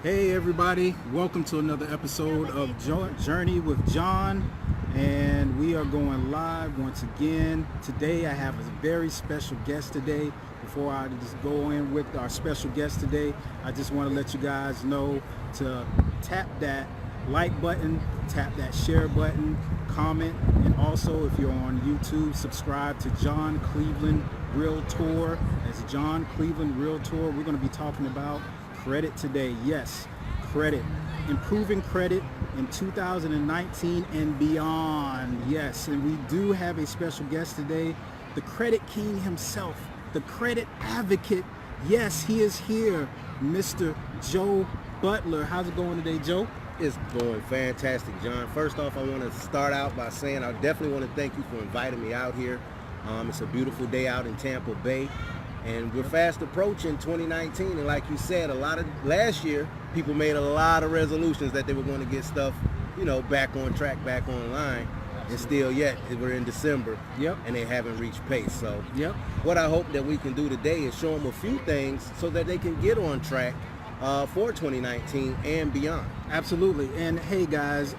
Hey everybody, welcome to another episode of Journey with John, and we are going live once again. Today I have a very special guest today. Before I just go in with our special guest today, I just want to let you guys know to tap that like button, tap that share button, comment, and also if you're on YouTube, subscribe to John Cleveland Realtor. That's John Cleveland Realtor. We're going to be talking about credit today. Yes, credit. Improving credit in 2019 and beyond. Yes, and we do have a special guest today, the credit king himself, the credit advocate. Yes, he is here, Mr. Joe Butler. How's it going today, Joe? It's going fantastic, John. First off, I want to start out by saying I definitely want to thank you for inviting me out here. It's a beautiful day out in Tampa Bay. And we're fast approaching 2019, and like you said, last year, people made a lot of resolutions that they were going to get stuff, back on track, back online. And still yet, we're in December, and they haven't reached pace. So what I hope that we can do today is show them a few things so that they can get on track for 2019 and beyond. Absolutely. And hey guys,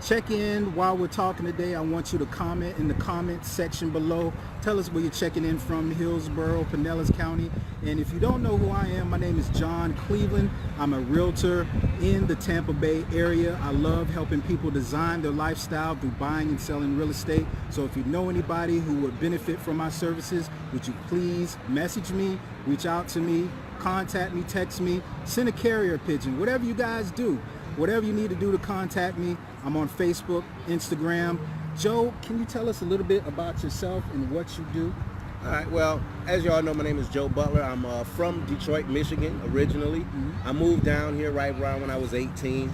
check in while we're talking today. I want you to comment in the comment section below. Tell us where you're checking in from, Hillsborough, Pinellas County. And if you don't know who I am, my name is John Cleveland. I'm a realtor in the Tampa Bay area. I love helping people design their lifestyle through buying and selling real estate. So if you know anybody who would benefit from my services, would you please message me, reach out to me, contact me, text me, send a carrier pigeon, whatever you guys do. Whatever you need to do to contact me. I'm on Facebook, Instagram. Joe, can you tell us a little bit about yourself and what you do? All right, well, as you all know, my name is Joe Butler. I'm from Detroit, Michigan, originally. I moved down here right around when I was 18.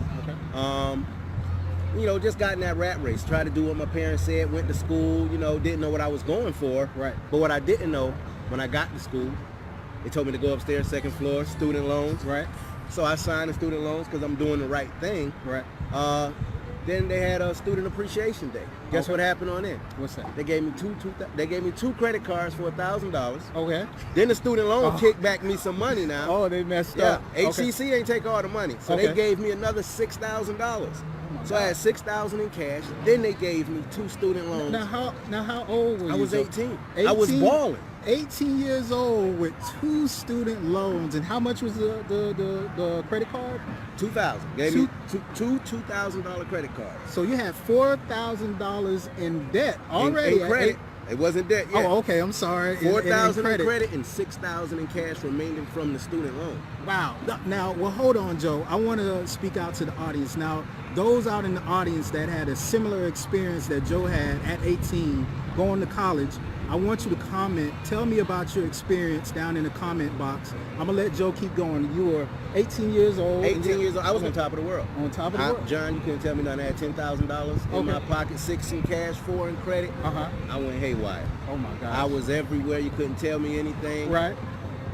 Okay. Just got in that rat race, tried to do what my parents said, went to school, didn't know what I was going for. Right. But what I didn't know, when I got to school, they told me to go upstairs, second floor, student loans. Right. So I signed the student loans because I'm doing the right thing. Right. Then they had a student appreciation day. Guess what happened on it? What's that? They gave me two credit cards for $1,000. Okay. Then the student loan kicked back me some money now. Oh, they messed up. HCC ain't take all the money, so they gave me another $6,000. So I had $6,000 in cash. Then they gave me two student loans. Now how old were you? I was 18. 18? I was balling. 18 years old with two student loans. And how much was the credit card? $2,000. Gave me two $2,000 credit cards. So you had $4,000 in debt already. In credit. It wasn't debt yet. Oh, okay. I'm sorry. $4,000 in credit and $6,000 in cash remaining from the student loan. Wow. Now, well, hold on, Joe. I want to speak out to the audience. Now, those out in the audience that had a similar experience that Joe had at 18, going to college, I want you to comment. Tell me about your experience down in the comment box. I'm going to let Joe keep going. You were 18 years old. 18 years old. I was on top of the world. On top of the world? John, you couldn't tell me nothing. I had $10,000 in my pocket, 6 in cash, 4 in credit. I went haywire. Oh, my God. I was everywhere. You couldn't tell me anything. Right.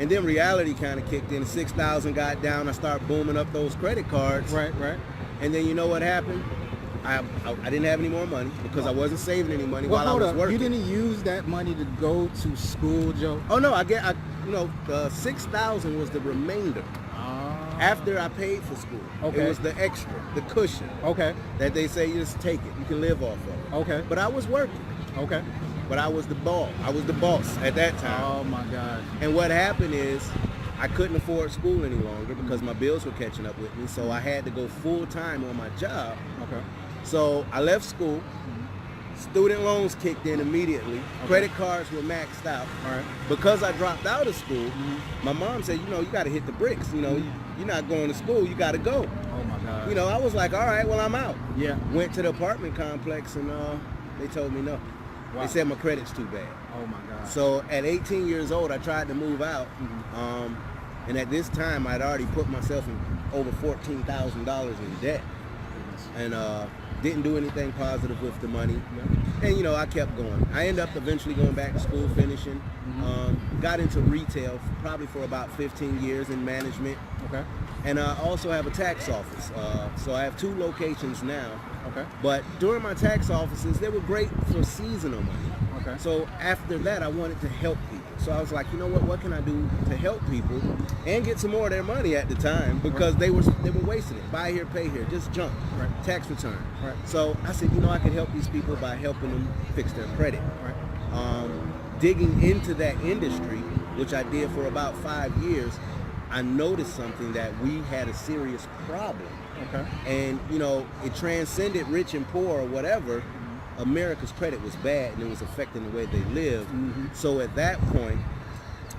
And then reality kind of kicked in. 6,000 got down. I started booming up those credit cards. Right. And then you know what happened? I didn't have any more money because I wasn't saving any money while I was working. You didn't use that money to go to school, Joe? Oh no, the 6,000 was the remainder. After I paid for school. Okay. It was the extra, the cushion. Okay. That they say just take it. You can live off of it. Okay. But I was working. Okay. But I was the boss. I was the boss at that time. Oh my God. And what happened is I couldn't afford school any longer because my bills were catching up with me. So I had to go full time on my job. Okay. So I left school. Student loans kicked in immediately. Credit cards were maxed out. All right. Because I dropped out of school, my mom said, you got to hit the bricks. You're not going to school. You got to go. Oh my God. I was like, all right, well, I'm out. Yeah. Went to the apartment complex and they told me no. Wow. They said my credit's too bad. Oh my God. So at 18 years old, I tried to move out. And at this time, I'd already put myself in over $14,000 in debt. And didn't do anything positive with the money. And I kept going. I ended up eventually going back to school, finishing. Got into retail probably for about 15 years in management. Okay. And I also have a tax office. So I have 2 locations now. Okay. But during my tax offices, they were great for seasonal money. Okay. So after that, I wanted to help people. So I was like, you know what can I do to help people and get some more of their money at the time, because they were wasting it. Buy here, pay here, just junk, tax return. So I said, I could help these people by helping them fix their credit. Digging into that industry, which I did for about 5 years, I noticed something, that we had a serious problem. And it transcended rich and poor or whatever. America's credit was bad, and it was affecting the way they lived. So at that point,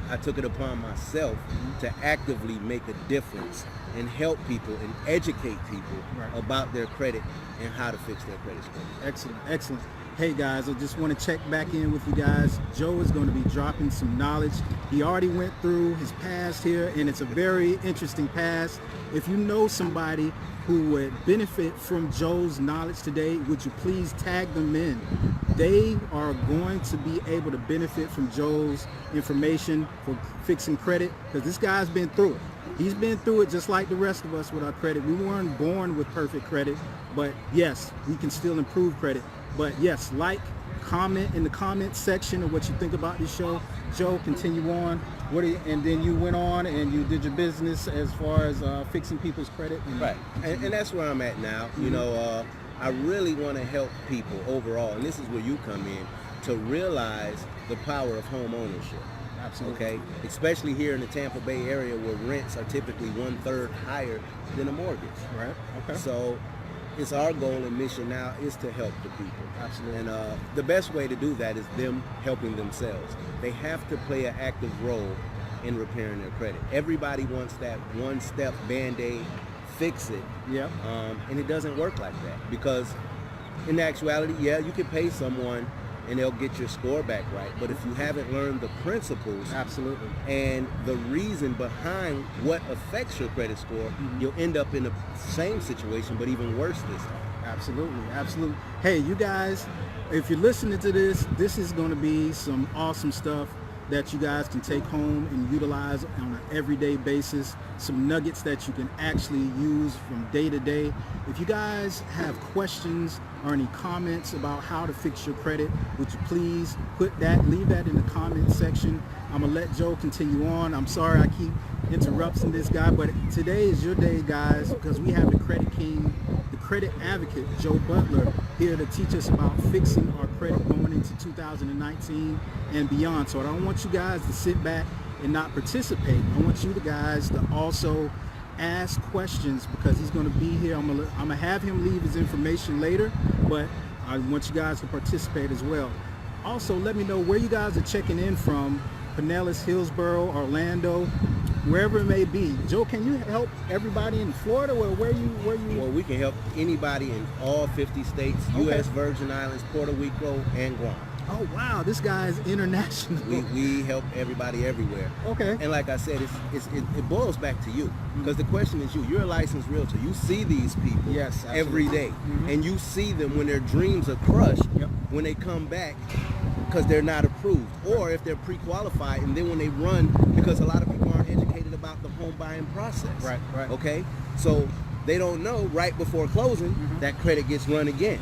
I took it upon myself to actively make a difference and help people and educate people about their credit and how to fix their credit score. Excellent. Hey guys, I just want to check back in with you guys. Joe is going to be dropping some knowledge. He already went through his past here, and it's a very interesting past. If you know somebody who would benefit from Joe's knowledge today, would you please tag them in? They are going to be able to benefit from Joe's information for fixing credit, because this guy's been through it. He's been through it just like the rest of us with our credit. We weren't born with perfect credit, but yes, we can still improve credit. But yes, comment in the comment section of what you think about this show. Joe, continue on. And then you went on and you did your business as far as fixing people's credit. And that's where I'm at now. I really want to help people overall, and this is where you come in, to realize the power of home ownership. Absolutely. Okay, especially here in the Tampa Bay area, where rents are typically 1/3 higher than a mortgage. Okay. So it's our goal and mission now is to help the people. Absolutely. And the best way to do that is them helping themselves. They have to play an active role in repairing their credit. Everybody wants that one-step Band-Aid, fix it. And it doesn't work like that, because in actuality, you can pay someone and they'll get your score back right. But if you haven't learned the principles and the reason behind what affects your credit score, you'll end up in the same situation, but even worse this time. Absolutely. Hey, you guys, if you're listening to this, this is going to be some awesome stuff that you guys can take home and utilize on an everyday basis. Some nuggets that you can actually use from day to day. If you guys have questions or any comments about how to fix your credit, would you please leave that in the comment section. I'm gonna let Joe continue on. I'm sorry I keep interrupting this guy, but today is your day, guys, because we have the credit king, the credit advocate, Joe Butler, here to teach us about fixing our credit going into 2019 and beyond. So I don't want you guys to sit back and not participate. I want you guys to also ask questions, because he's going to be here. I'm gonna have him leave his information later, but I want you guys to participate as well. Also, let me know where you guys are checking in from. Pinellas, Hillsborough, Orlando, wherever it may be. Joe, can you help everybody in Florida, or where you? Well, we can help anybody in all 50 states, U.S. Virgin Islands, Puerto Rico, and Guam. Oh wow, this guy is international. We help everybody everywhere. Okay. And like I said, it boils back to you, because the question is you. You're a licensed realtor. You see these people every day, and you see them when their dreams are crushed, when they come back because they're not approved, or if they're pre-qualified, and then when they run, because a lot of people aren't educated about the home buying process. Right. Okay, so they don't know right before closing that credit gets run again.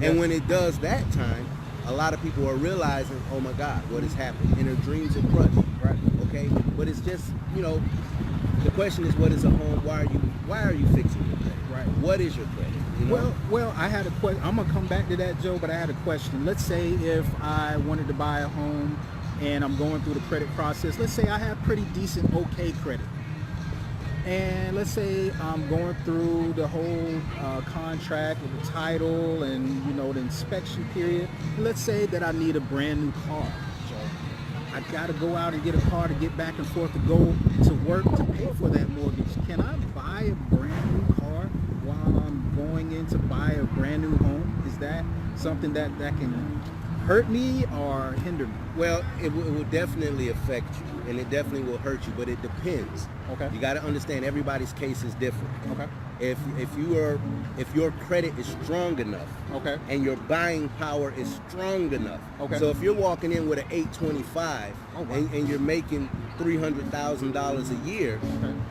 And when it does that time, a lot of people are realizing, oh my God, what has happened, and their dreams are crushed. Okay, but it's just, the question is, what is a home? Why are you fixing your credit? What is your credit? Well, I had a question. I'm gonna come back to that, Joe, but I had a question. Let's say if I wanted to buy a home and I'm going through the credit process. Let's say I have pretty decent, okay credit. And let's say I'm going through the whole contract with the title and, the inspection period. Let's say that I need a brand new car. I got to go out and get a car to get back and forth to go to work to pay for that mortgage. Can I buy a brand new car while I'm going in to buy a brand new home? Is that something that can hurt me or hinder me? Well, it will definitely affect you, and it definitely will hurt you, but it depends. Okay. You got to understand everybody's case is different. Okay. If your credit is strong enough, okay, and your buying power is strong enough, okay. So if you're walking in with an 825, oh, wow, and you're making $300,000 a year,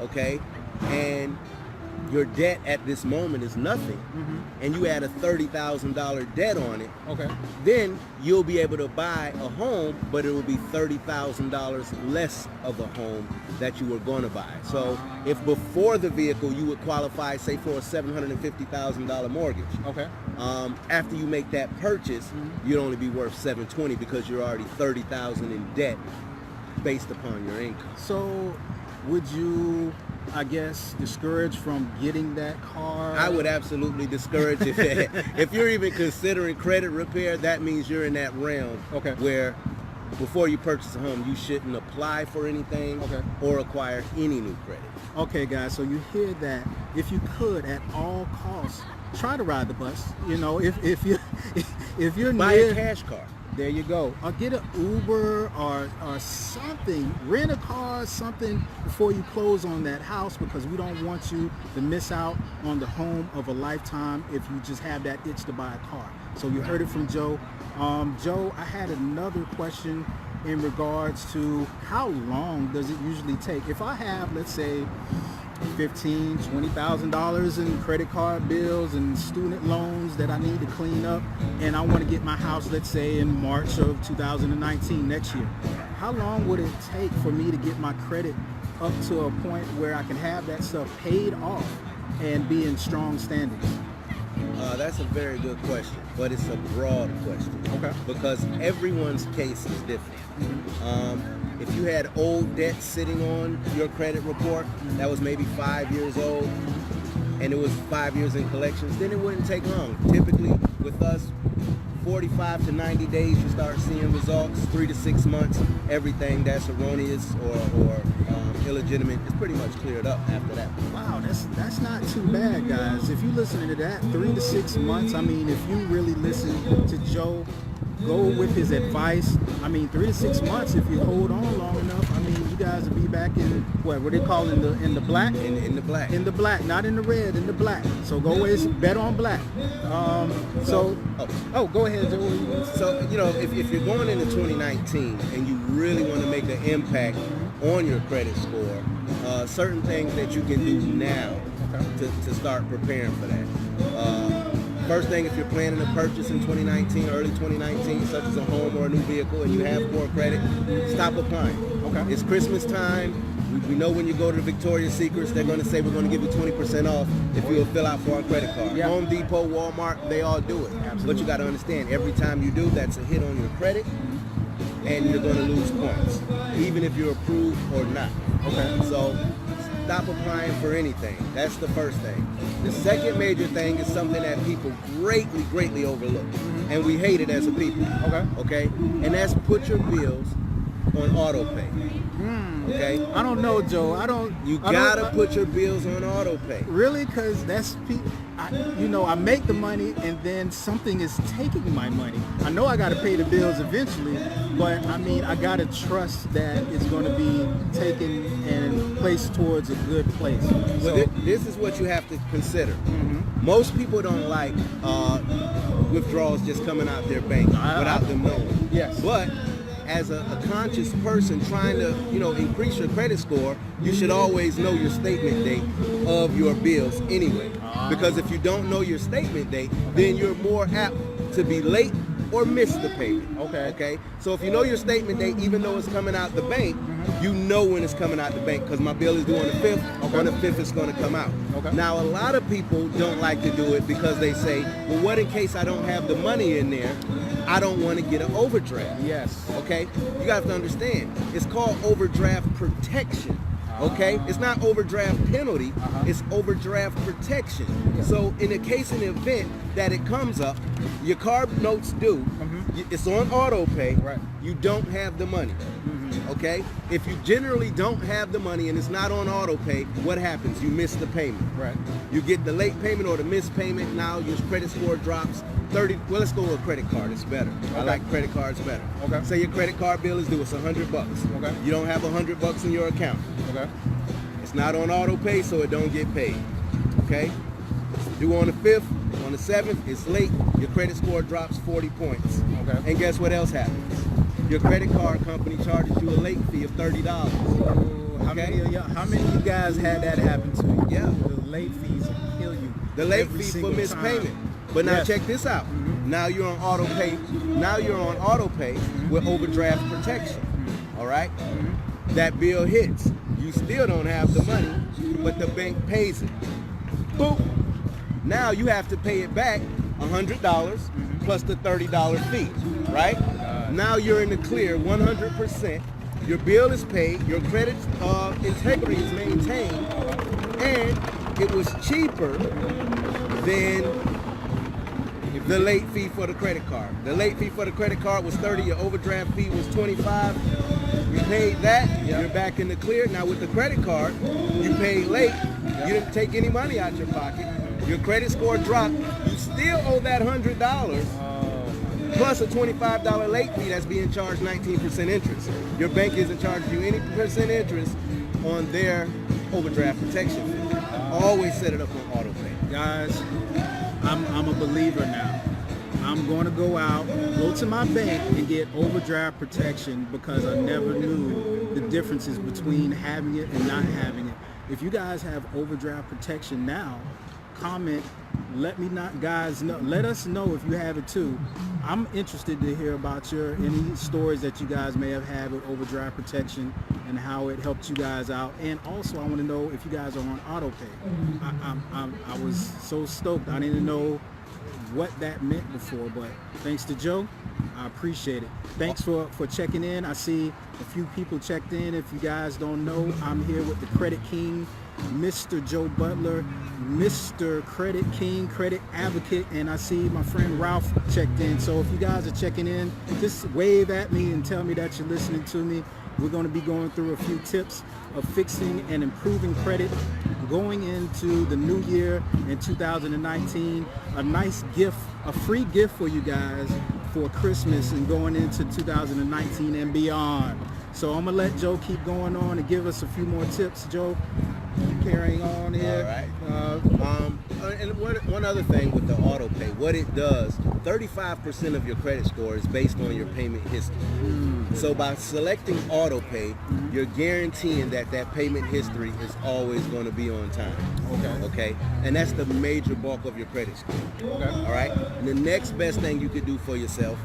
okay, and your debt at this moment is nothing, and you add a $30,000 debt on it, Okay. then you'll be able to buy a home, but it will be $30,000 less of a home that you were going to buy. So if before the vehicle you would qualify, say, for a $750,000 mortgage, Okay. after you make that purchase, you'd only be worth $720 because you're already $30,000 in debt based upon your income. So would you, I guess, discourage from getting that car? I would absolutely discourage if you're even considering credit repair. That means you're in that realm where before you purchase a home, you shouldn't apply for anything or acquire any new credit. Okay, guys, so you hear that. If you could, at all costs, try to ride the bus. You know, if you're Buy near, a cash car. there you go. Or get an Uber or something. Rent a car, something before you close on that house, because we don't want you to miss out on the home of a lifetime if you just have that itch to buy a car. So you heard it from Joe. Joe, I had another question in regards to how long does it usually take? If I have, let's say, $15,000, $20,000 in credit card bills and student loans that I need to clean up, and I want to get my house, let's say, in March of 2019, next year, how long would it take for me to get my credit up to a point where I can have that stuff paid off and be in strong standings? That's a very good question, but it's a broad question. Okay. Because everyone's case is different. If you had old debt sitting on your credit report that was maybe 5 years old, and it was 5 years in collections, then it wouldn't take long. Typically, with us, 45 to 90 days, you start seeing results. 3 to 6 months, everything that's erroneous or illegitimate is pretty much cleared up after that. Wow, that's not too bad, guys. If you listen to that, 3 to 6 months, I mean, if you really listen to Joe, go with his advice. I mean, 3 to 6 months, if you hold on long enough, I mean, you guys will be back in what they call in the black? In the black. In the black, not in the red, in the black. So go always bet on black. Go ahead, Joe. So, you know, if you're going into 2019 and you really want to make an impact on your credit score, certain things that you can do now to start preparing for that. First thing, if you're planning a purchase in 2019, early 2019, such as a home or a new vehicle, and you have poor credit, stop applying. Okay. It's Christmas time. We know when you go to Victoria's Secrets, they're going to say we're going to give you 20% off if you'll fill out for our credit card. Yeah. Home Depot, Walmart, they all do it. Absolutely. But you got to understand, every time you do, that's a hit on your credit, and you're going to lose points, even if you're approved or not. Okay. So stop applying for anything. That's the first thing. The second major thing is something that people greatly overlook, and we hate it as a people. Okay? And that's put your bills on auto pay. Okay? I don't know, Joe. You gotta put your bills on auto pay. Really? Because that's I make the money and then something is taking my money. I know I got to pay the bills eventually, but I mean, I got to trust that it's going to be taken and placed towards a good place. Well, this is what you have to consider. Most people don't like withdrawals just coming out their bank without them knowing. Yes. But as a conscious person trying to, increase your credit score, you should always know your statement date of your bills anyway. Because if you don't know your statement date, then you're more apt to be late or miss the payment. Okay. So if you know your statement date, even though it's coming out the bank, you know when it's coming out the bank, because my bill is due on the 5th. On the 5th, it's going to come out. Now, a lot of people don't like to do it because they say, well, what in case I don't have the money in there? I don't want to get an overdraft. Yes. Okay? You have to understand, it's called overdraft protection. Okay? It's not overdraft penalty, it's overdraft protection. So in the case and event that it comes up, your car note's due, it's on auto pay, you don't have the money. Okay? If you generally don't have the money and it's not on auto pay, what happens? You miss the payment. You get the late payment or the missed payment, now your credit score drops 30. Well, let's go with a credit card. It's better. I like credit cards better. Say your credit card bill is due. It's $100. You don't have $100 in your account. It's not on auto pay, so it don't get paid. Okay? It's due on the 5th. On the 7th, it's late. Your credit score drops 40 points. And guess what else happens? Your credit card company charges you a late fee of $30. How many of you guys had that happen to you? Yeah. The late fees will kill you. The late every fee for single missed time. payment. But now Yes. check this out. Now you're on auto pay. Now you're on auto pay with overdraft protection. All right? That bill hits. You still don't have the money, but the bank pays it. Boom. Now you have to pay it back $100 plus the $30 fee, right? Now you're in the clear 100%. Your bill is paid, your credit integrity is maintained, and it was cheaper than the late fee for the credit card. The late fee for the credit card was 30, your overdraft fee was 25. You paid that, you're back in the clear. Now with the credit card, you paid late, you didn't take any money out your pocket. Your credit score dropped, you still owe that $100 plus a $25 late fee that's being charged 19% interest. Your bank isn't charging you any percent interest on their overdraft protection fee. Always set it up on auto pay. Guys, I'm a believer now. I'm going to go to my bank and get overdraft protection because I never knew the differences between having it and not having it. If you guys have overdraft protection now, comment, let us know if you have it too. I'm interested to hear about any stories that you guys may have had with overdraft protection and how it helped you guys out. And also I want to know if you guys are on auto pay. I was so stoked. I didn't know what that meant before, but thanks to Joe, I appreciate it. Thanks for checking in. I see a few people checked in. If you guys don't know, I'm here with the Credit King, Mr. Joe Butler, Mr. Credit King, Credit Advocate, and I see my friend Ralph checked in. So if you guys are checking in, just wave at me and tell me that you're listening to me. We're going to be going through a few tips of fixing and improving credit going into the new year in 2019. A nice gift, a free gift for you guys for Christmas and going into 2019 and beyond. So I'm gonna let Joe keep going on and give us a few more tips. Joe, carrying on here. All right. And one other thing with the auto pay, what it does, 35% of your credit score is based on your payment history. So by selecting auto pay, you're guaranteeing that payment history is always going to be on time. Okay. And that's the major bulk of your credit score. All right. And the next best thing you could do for yourself,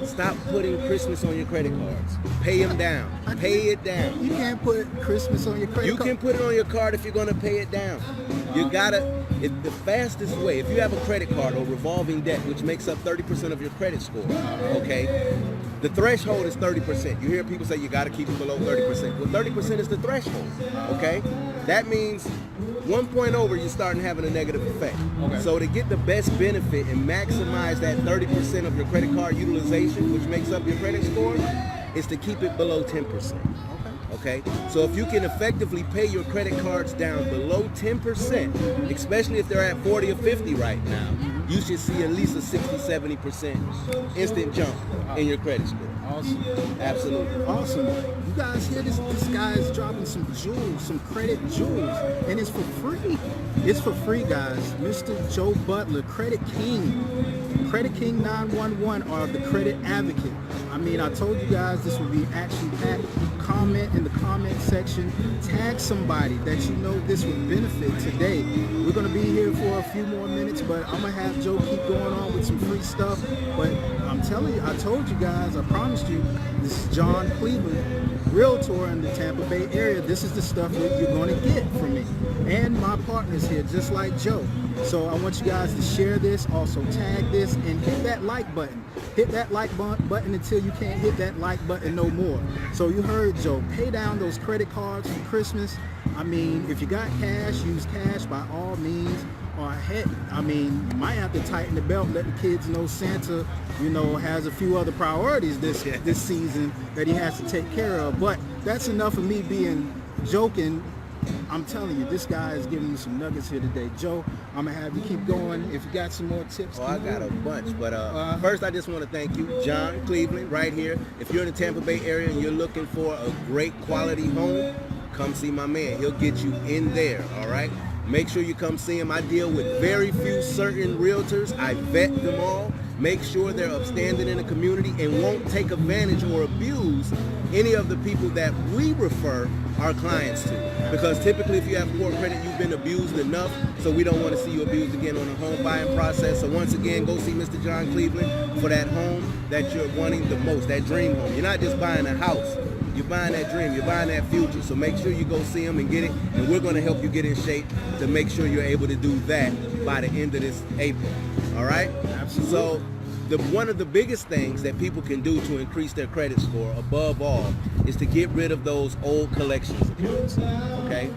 stop putting Christmas on your credit cards. Pay them down. Pay it down. You can't put Christmas on your credit card. You can put it on your card if you're going to pay it down. You gotta, the fastest way, if you have a credit card or revolving debt, which makes up 30% of your credit score, okay, the threshold is 30%. You hear people say you gotta keep it below 30%. Well, 30% is the threshold, okay? That means 1 point over, you're starting having a negative effect. So to get the best benefit and maximize that 30% of your credit card utilization, which makes up your credit score, is to keep it below 10%. Okay, so if you can effectively pay your credit cards down below 10%, especially if they're at 40 or 50 right now, you should see at least a 60-70% instant jump in your credit score. Awesome. Absolutely. Awesome. You guys hear this guy is dropping some jewels, some credit jewels, and it's for free. It's for free, guys. Mr. Joe Butler, Credit King. Credit King 911 or the Credit Advocate. I mean, I told you guys this would be action-packed. Comment in the comment section. Tag somebody that you know this would benefit today. We're going to be here for a few more minutes, but I'm going to have Joe keep going on with some free stuff. But I'm telling you, I told you guys, I promised you, this is John Cleveland, realtor in the Tampa Bay area. This is the stuff that you're going to get from me. And my partners here, just like Joe. So I want you guys to share this, also tag this, and hit that like button. Hit that like button until you can't hit that like button no more. So you heard Joe, pay down those credit cards for Christmas. I mean, if you got cash, use cash by all means. Or heck, I mean, you might have to tighten the belt, let the kids know Santa, you know, has a few other priorities this season that he has to take care of. But that's enough of me being joking. I'm telling you, this guy is giving you some nuggets here today. Joe, I'm going to have you keep going. If you got some more tips. Oh, I got a bunch. But first, I just want to thank you, John Cleveland, right here. If you're in the Tampa Bay area and you're looking for a great quality home, come see my man. He'll get you in there, all right? Make sure you come see him. I deal with very few certain realtors. I vet them all. make sure they're upstanding in the community, and won't take advantage or abuse any of the people that we refer our clients to. Because typically if you have poor credit, you've been abused enough, so we don't want to see you abused again on the home buying process. So once again, go see Mr. John Cleveland for that home that you're wanting the most, that dream home. You're not just buying a house, you're buying that dream, you're buying that future. So make sure you go see him and get it, and we're going to help you get in shape to make sure you're able to do that by the end of this April. All right? Absolutely. So one of the biggest things that people can do to increase their credit score, above all, is to get rid of those old collections accounts. Okay?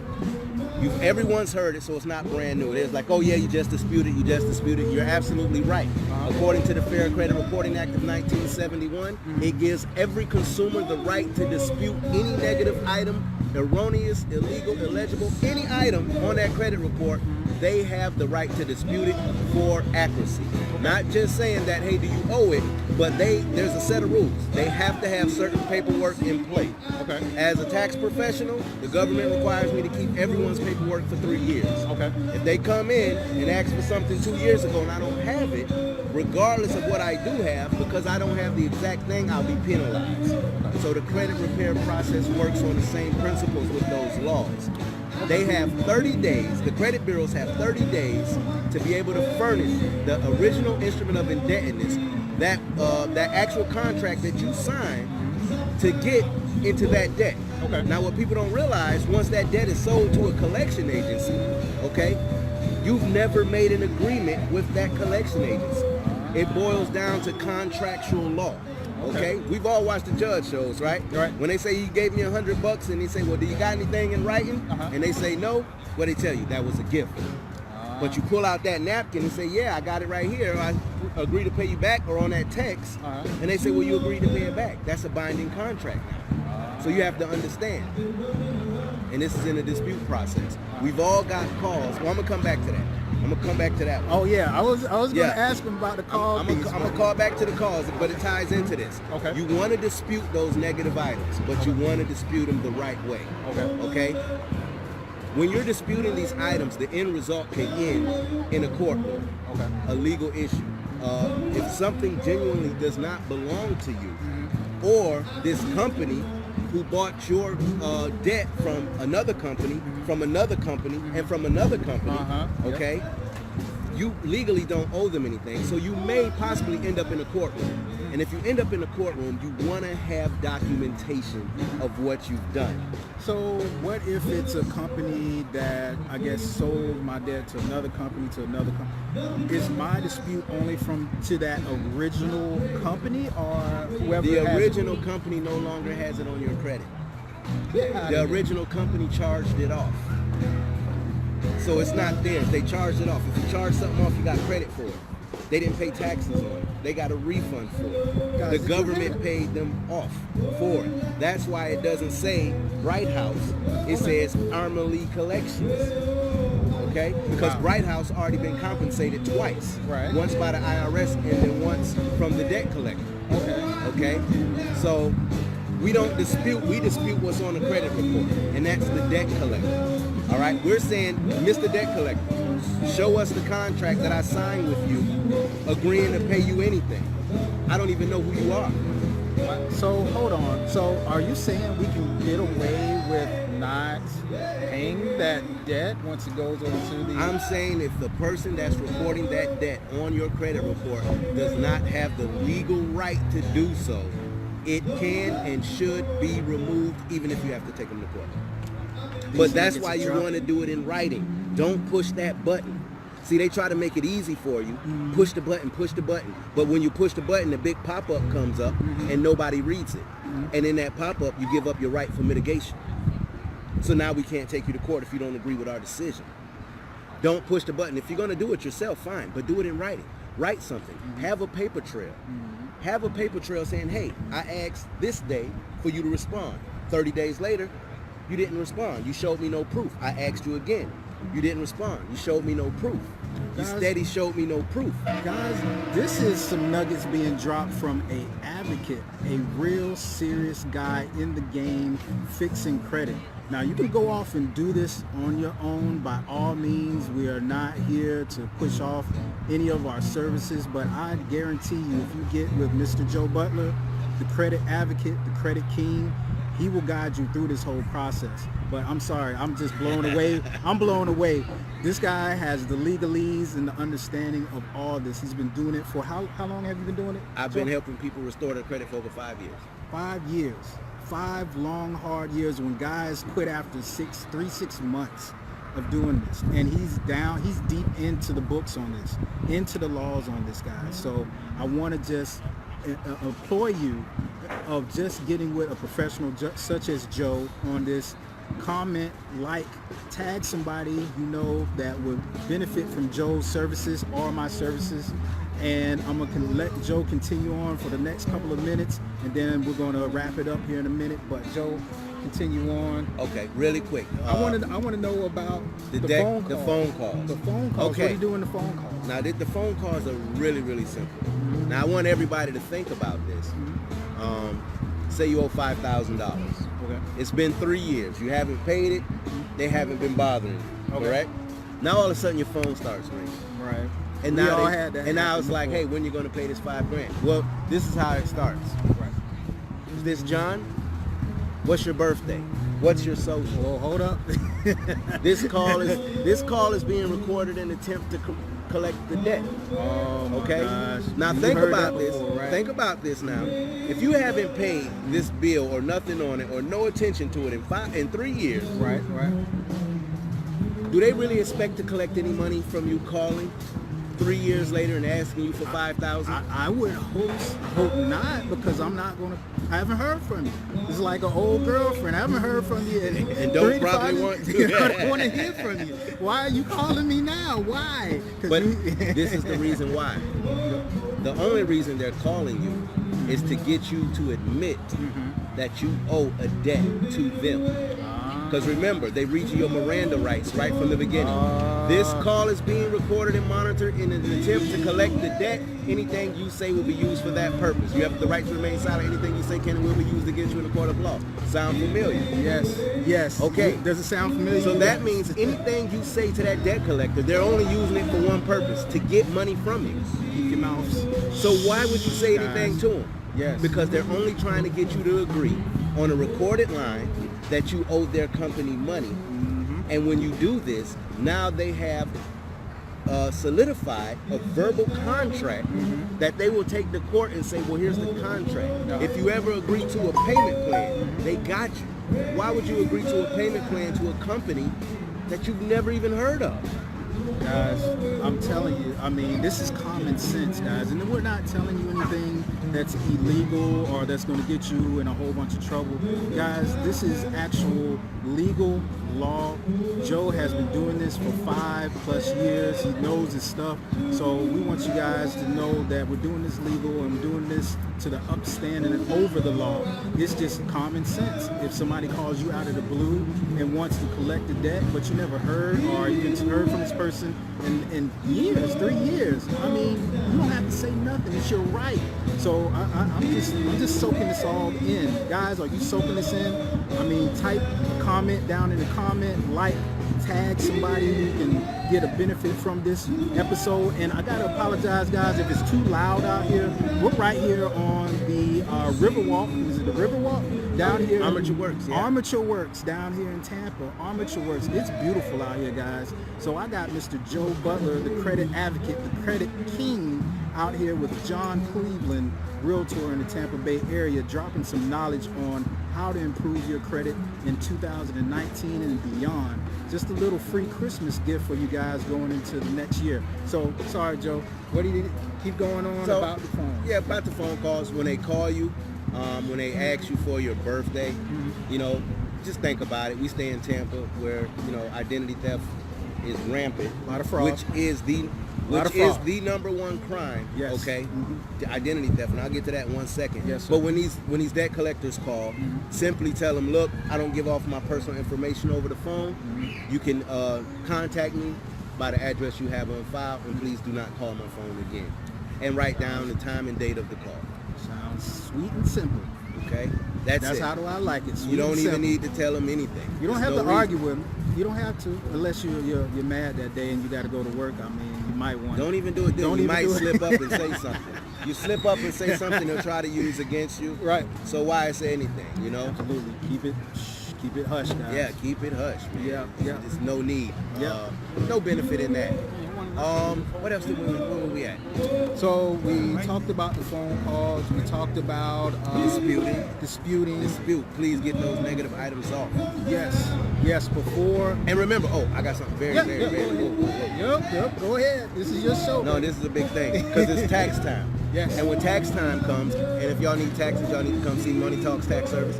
Everyone's heard it, so it's not brand new. It is like, oh yeah, you just disputed. You're absolutely right. According to the Fair Credit Reporting Act of 1971, it gives every consumer the right to dispute any negative item, erroneous, illegal, illegible, any item on that credit report. They have the right to dispute it for accuracy. Not just saying that, hey, do you owe it, but there's a set of rules. They have to have certain paperwork in place. Okay. As a tax professional, the government requires me to keep everyone's paperwork for 3 years. Okay. If they come in and ask for something 2 years ago and I don't have it, regardless of what I do have, because I don't have the exact thing, I'll be penalized. So the credit repair process works on the same principles with those laws. They have 30 days, the credit bureaus have 30 days to be able to furnish the original instrument of indebtedness, that actual contract that you signed to get into that debt. Okay. Now what people don't realize, once that debt is sold to a collection agency, okay, you've never made an agreement with that collection agency. It boils down to contractual law. Okay, we've all watched the judge shows, right? Right. When they say he gave me $100 and they say, well, do you got anything in writing? And they say no, what they tell you, that was a gift. But you pull out that napkin and say, yeah, I got it right here. I agree to pay you back, or on that text. And they say, well, you agreed to pay it back. That's a binding contract now. So you have to understand. And this is in a dispute process. We've all got calls. Well, I'm gonna come back to that. One. Oh yeah, I was gonna ask him about the call. I'm gonna call back to the calls, but it ties into this. Okay. You want to dispute those negative items, but you want to dispute them the right way. Okay. When you're disputing these items, the end result can end in a courtroom. Okay. A legal issue. If something genuinely does not belong to you, or this company who bought your debt from another company, and from another company, okay? You legally don't owe them anything, so you may possibly end up in a courtroom. And if you end up in a courtroom, you want to have documentation of what you've done. So what if it's a company that, I guess, sold my debt to another company, Is my dispute only to that original company, or whoever? The original company no longer has it on your credit. The original company charged it off. So it's not theirs. They charged it off. If you charge something off, you got credit for it. They didn't pay taxes on it. They got a refund for it. The government paid them off for it. That's why it doesn't say Bright House. It says Armley Collections. Okay? Because Bright House already been compensated twice. Right. Once by the IRS and then once from the debt collector. Okay? So we don't dispute, we dispute what's on the credit report, and that's the debt collector. All right? We're saying, Mr. Debt Collector, show us the contract that I signed with you agreeing to pay you anything. I don't even know who you are. So hold on. So are you saying we can get away with not paying that debt once it goes over to the... I'm saying if the person that's reporting that debt on your credit report does not have the legal right to do so, it can and should be removed even if you have to take them to court. But that's why you want to do it in writing. Don't push that button. See, they try to make it easy for you. Push the button. But when you push the button, the big pop-up comes up and nobody reads it. And in that pop-up, you give up your right for mitigation. So now we can't take you to court if you don't agree with our decision. Don't push the button. If you're going to do it yourself, fine, but do it in writing. Write something. Have a paper trail. Have a paper trail saying, hey, I asked this day for you to respond. 30 days later, you didn't respond. You showed me no proof. I asked you again. You didn't respond. You showed me no proof. You steady showed me no proof. Guys, this is some nuggets being dropped from an advocate, a real serious guy in the game fixing credit. Now you can go off and do this on your own by all means. We are not here to push off any of our services, but I guarantee you if you get with Mr. Joe Butler, the credit advocate, the credit king, he will guide you through this whole process. But I'm sorry, I'm just blown away. I'm blown away. This guy has the legalese and the understanding of all this. He's been doing it for how long have you been doing it? I've been helping people restore their credit for over 5 years. 5 years. 5 long, hard years when guys quit after 6 months of doing this. And he's deep into the books on this, into the laws on this, guys. So I want to just implore you of just getting with a professional such as Joe on this. Comment, like, tag somebody you know that would benefit from Joe's services or my services, and I'm gonna let Joe continue on for the next couple of minutes, and then we're gonna wrap it up here in a minute. But Joe, continue on. Okay, really quick. I want to know about the phone calls. The phone calls. The phone calls. Okay. What do you do in the phone calls? Now, the phone calls are really, really simple. Now, I want everybody to think about this. Say you owe $5,000. Okay. It's been 3 years. You haven't paid it. They haven't been bothering you. Okay. Correct? Now, all of a sudden, your phone starts ringing. Right. And We now, all had that and now happen it's like, before. hey, when you going to pay this $5,000? Well, this is how it starts. Right. Is this John? What's your birthday? What's your social? Well, hold up. This call is being recorded in attempt to collect the debt. Oh my Okay. gosh. Now You've think heard about that this. before, right? Think about this now. If you haven't paid this bill or nothing on it or no attention to it in 3 years, Right. do they really expect to collect any money from you calling 3 years later and asking you for $5,000? I would hope not, because I haven't heard from you. It's like an old girlfriend. I haven't heard from you in And don't 3 to 5 probably years. want to. I don't want to hear from you. Why are you calling me now? Why? But this is the reason why. The only reason they're calling you is to get you to admit that you owe a debt to them. Because remember, they read you your Miranda rights right from the beginning. This call is being recorded and monitored in an attempt to collect the debt. Anything you say will be used for that purpose. You have the right to remain silent. Anything you say can and will be used against you in a court of law. Sound familiar? Yes. Okay. Does it sound familiar? So that means anything you say to that debt collector, they're only using it for one purpose, to get money from you. Keep your mouth. So why would you say anything to them? Yes. Because they're only trying to get you to agree on a recorded line that you owe their company money. And when you do this, now they have solidified a verbal contract that they will take to court and say, well, here's the contract. If you ever agree to a payment plan, they got you. Why would you agree to a payment plan to a company that you've never even heard of? Guys, I'm telling you, I mean, this is common sense, guys. And we're not telling you anything that's illegal or that's going to get you in a whole bunch of trouble. Guys, this is actual legal law. Joe has been doing this for 5+ years. He knows his stuff. So we want you guys to know that we're doing this legal and we're doing this to the upstanding and over the law. It's just common sense. If somebody calls you out of the blue and wants to collect the debt, but you never heard or even heard from this person in years, 3 years, I mean, you don't have to say nothing. It's your right. So I'm just soaking this all in. Guys, are you soaking this in? I mean, type a comment down in the comment, like, tag somebody who can get a benefit from this episode. And I gotta apologize, guys, if it's too loud out here. We're right here on the Riverwalk. Is it the Riverwalk? Down here. Armature Works, yeah. Armature Works down here in Tampa. Armature Works. It's beautiful out here, guys. So I got Mr. Joe Butler, the credit advocate, the credit king, out here with John Cleveland, realtor in the Tampa Bay area, dropping some knowledge on how to improve your credit in 2019 and beyond. Just a little free Christmas gift for you guys going into the next year. So, sorry, Joe. What do you keep going on about the phone? Yeah, about the phone calls. When they call you, when they ask you for your birthday, you know, just think about it. We stay in Tampa where, you know, identity theft is rampant. A lot of fraud. Which is the #1 crime. Yes. Okay. The identity theft, and I'll get to that in 1 second. Yes, sir. But when these debt collectors call, simply tell them, look, I don't give off my personal information over the phone. You can contact me by the address you have on file, and please do not call my phone again. And write down the time and date of the call. Sounds sweet and simple. Okay. That's it. how do I like it. You don't even need to tell them anything. You don't There's have no to argue reason. with them. You don't have to, unless you're mad that day and you got to go to work. I mean, you might want. Don't even do it. Don't You even might do it. slip up and say something. You slip up and say something, they'll try to use against you. Right. So why say anything? You know. Absolutely. Keep it hush, guys. Yeah, keep it hush, man. Yeah. There's no need. Yeah. No benefit in that. What else where were we at? So we talked about the phone calls. We talked about disputing. Dispute. Please get those negative items off. Yes. Before. And remember, I got something very Yep. Go ahead. This is your show. No, this is a big thing because it's tax time. Yes. And when tax time comes, and if y'all need taxes, y'all need to come see Money Talks Tax Service.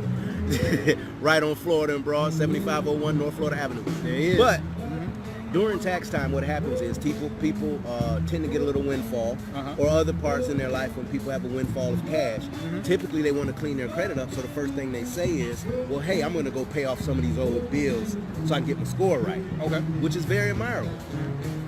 Right on Florida and Broad, 7501 North Florida Avenue. There it is. But during tax time, what happens is people tend to get a little windfall, or other parts in their life when people have a windfall of cash. Typically, they want to clean their credit up, so the first thing they say is, well, hey, I'm going to go pay off some of these old bills so I can get my score right. Okay. Which is very admirable.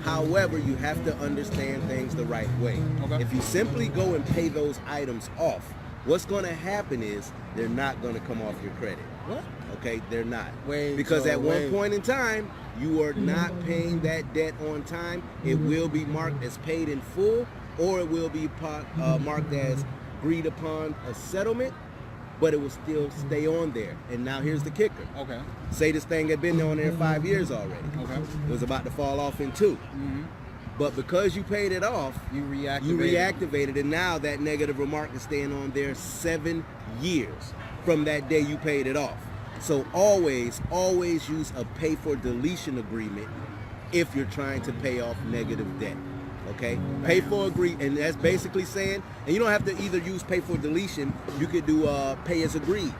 However, you have to understand things the right way. Okay. If you simply go and pay those items off, what's going to happen is they're not going to come off your credit. What? Okay, they're not. Because at one point in time, you are not paying that debt on time. It will be marked as paid in full, or it will be marked as agreed upon a settlement, but it will still stay on there. And now here's the kicker. Okay. Say this thing had been on there 5 years already. Okay. It was about to fall off in 2. But because you paid it off, You reactivated. and now that negative remark is staying on there 7 years from that day you paid it off. So always use a pay for deletion agreement if you're trying to pay off negative debt. Okay? Pay for agree, and that's basically saying, and you don't have to either use pay for deletion, you could do pay as agreed.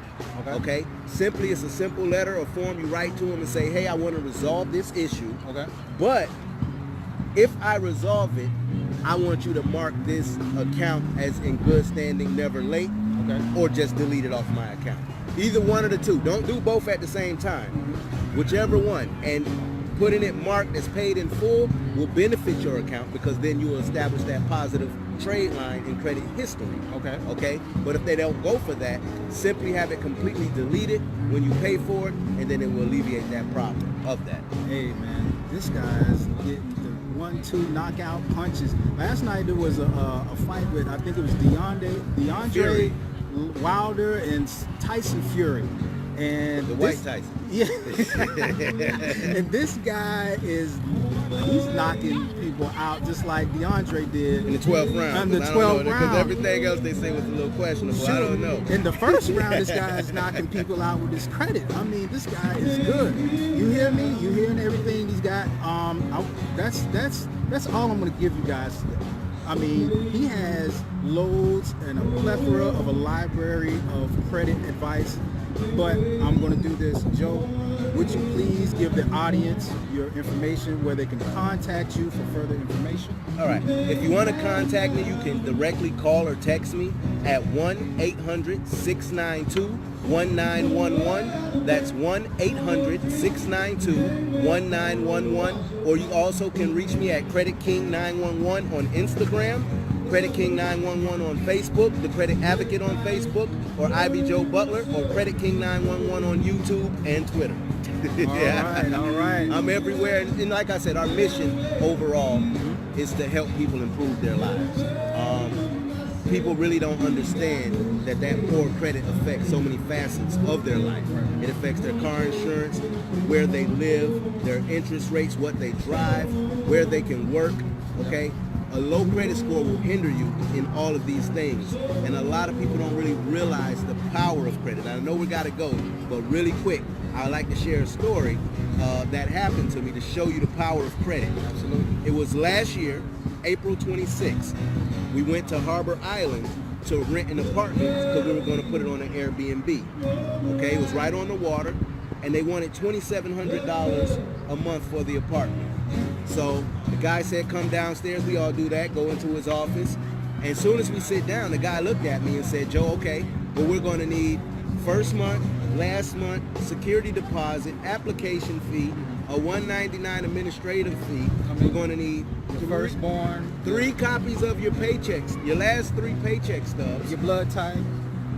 Okay? Simply, it's a simple letter or form you write to them and say, hey, I want to resolve this issue. Okay. But if I resolve it, I want you to mark this account as in good standing, never late, or just delete it off my account. Either one of the two. Don't do both at the same time. Whichever one. And putting it marked as paid in full will benefit your account because then you will establish that positive trade line in credit history. Okay? But if they don't go for that, simply have it completely deleted when you pay for it, and then it will alleviate that problem of that. Hey, man, this guy's getting the 1-2 knockout punches. Last night there was a fight with, I think it was DeAndre Fury. Wilder and Tyson Fury. And The White Tyson. Yeah. And this guy he's knocking people out just like DeAndre did In the 12th round. In the 12th Because round. everything else they say was a little questionable. I don't know. In the first round, this guy is knocking people out with his credit. I mean, this guy is good. You hear me? You hearing everything he's got? That's all I'm going to give you guys today. I mean, he has loads and a plethora of a library of credit advice. But I'm going to do this. Joe, would you please give the audience your information where they can contact you for further information? All right. If you want to contact me, you can directly call or text me at 1-800-692-1911. That's 1-800-692-1911. Or you also can reach me at Credit King 911 on Instagram, Credit King 911 on Facebook, The Credit Advocate on Facebook, or Ivy Joe Butler, or Credit King 911 on YouTube and Twitter. All right. I'm everywhere. And like I said, our mission overall is to help people improve their lives. People really don't understand that poor credit affects so many facets of their life. It affects their car insurance, where they live, their interest rates, what they drive, where they can work, okay? A low credit score will hinder you in all of these things. And a lot of people don't really realize the power of credit. I know we got to go, but really quick, I'd like to share a story that happened to me to show you the power of credit. Absolutely. It was last year, April 26th. We went to Harbor Island to rent an apartment because we were going to put it on an Airbnb. Okay, it was right on the water, and they wanted $2,700 a month for the apartment. So the guy said, come downstairs. We all do that, go into his office. And as soon as we sit down, the guy looked at me and said, Joe, okay, well, we're going to need first month, last month, security deposit, application fee, a $199 administrative fee. We're going to need Your firstborn, 3 copies of your paychecks, your last 3 paycheck stubs, your blood type.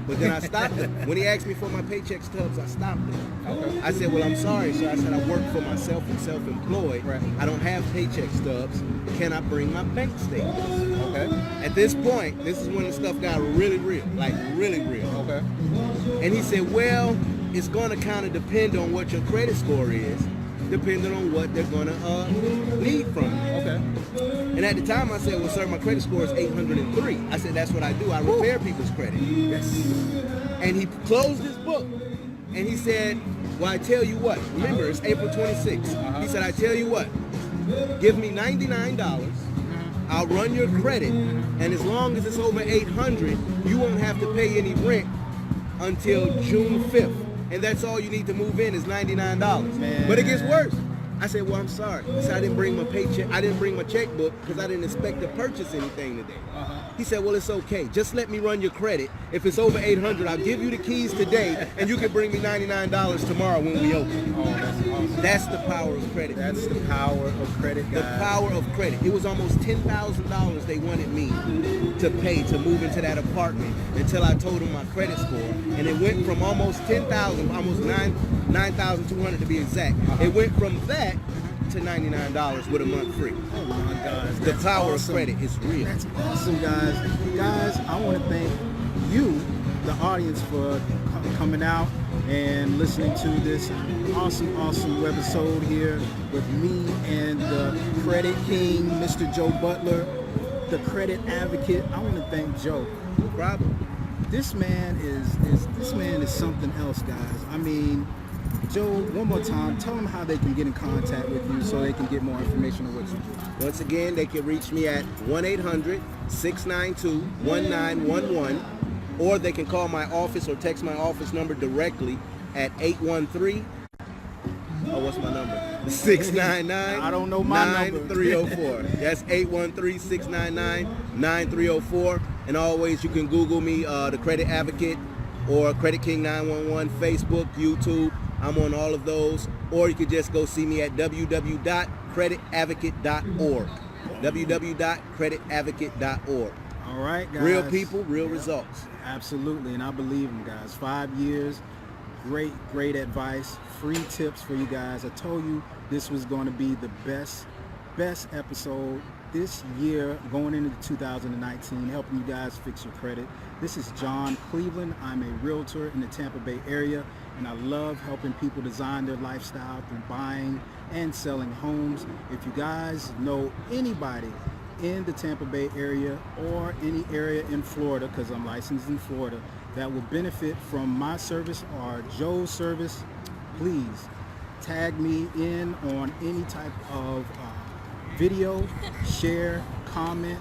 But then I stopped him. When he asked me for my paycheck stubs, I stopped him. Okay. I said, well, I'm sorry, sir. I said, I work for myself and self-employed. Right. I don't have paycheck stubs. Can I bring my bank statements? Okay. At this point, this is when the stuff got really real, like really real. Okay. And he said, well, it's going to kind of depend on what your credit score is, depending on what they're going to need from you. Okay. And at the time, I said, well, sir, my credit score is 803. I said, that's what I do. I repair people's credit. Yes. And he closed his book, and he said, well, I tell you what. Remember, it's April 26th. He said, I tell you what. Give me $99. I'll run your credit, and as long as it's over 800, you won't have to pay any rent until June 5th. And that's all you need to move in is $99. Man. But it gets worse. I said, well, I'm sorry. I said, I didn't bring my paycheck. I didn't bring my checkbook because I didn't expect to purchase anything today. He said, well, it's okay. Just let me run your credit. If it's over 800, I'll give you the keys today, and you can bring me $99 tomorrow when we open. Oh, that's awesome. That's the power of credit. That's the power of credit, guys. The power of credit. It was almost $10,000 they wanted me to pay to move into that apartment until I told them my credit score. And it went from almost $10,000, almost $9,200 to be exact. It went from that to $99 with a month free. Oh my gosh. The That's power awesome. of credit is real. That's awesome, guys. Guys, I want to thank you, the audience, for coming out and listening to this awesome webisode here with me and the Credit King, Mr. Joe Butler, the credit advocate. I want to thank Joe. No problem. This man is something else, guys. I mean, Joe, one more time, tell them how they can get in contact with you so they can get more information on what you do. Once again, they can reach me at 1-800-692-1911, or they can call my office or text my office number directly at 813. Oh, what's my number? 699. I don't know my number. 9304. That's 813-699-9304. And always you can Google me, the Credit Advocate, or Credit King 911, Facebook, YouTube. I'm on all of those. Or you could just go see me at www.creditadvocate.org. www.creditadvocate.org. All right, guys. Real people, real results. Absolutely, and I believe them, guys. 5 years, great advice, free tips for you guys. I told you this was going to be the best episode this year going into 2019, helping you guys fix your credit. This is John Cleveland. I'm a realtor in the Tampa Bay area, and I love helping people design their lifestyle through buying and selling homes. If you guys know anybody in the Tampa Bay area or any area in Florida, because I'm licensed in Florida, that will benefit from my service or Joe's service, please tag me in on any type of video, share, comment,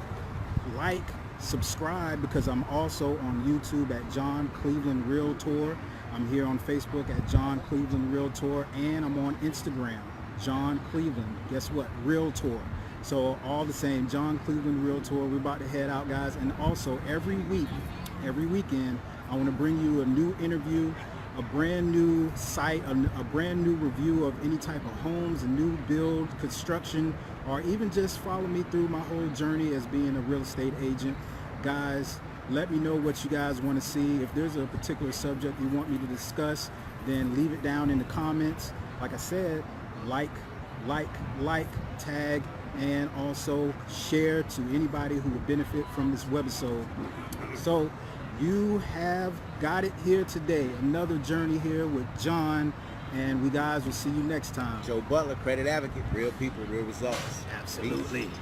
like, subscribe, because I'm also on YouTube at John Cleveland Realtor. I'm here on Facebook at John Cleveland Realtor, and I'm on Instagram, John Cleveland, guess what, Realtor. So all the same, John Cleveland Realtor. We're about to head out, guys. And also every weekend, I want to bring you a new interview, a brand new site, a brand new review of any type of homes, a new build, construction, or even just follow me through my whole journey as being a real estate agent. Guys, let me know what you guys want to see. If there's a particular subject you want me to discuss, then leave it down in the comments. Like I said, like, tag, and also share to anybody who would benefit from this webisode. So you have got it here today. Another journey here with John, and we guys will see you next time. Joe Butler, Credit Advocate, real people, real results. Absolutely. Peace.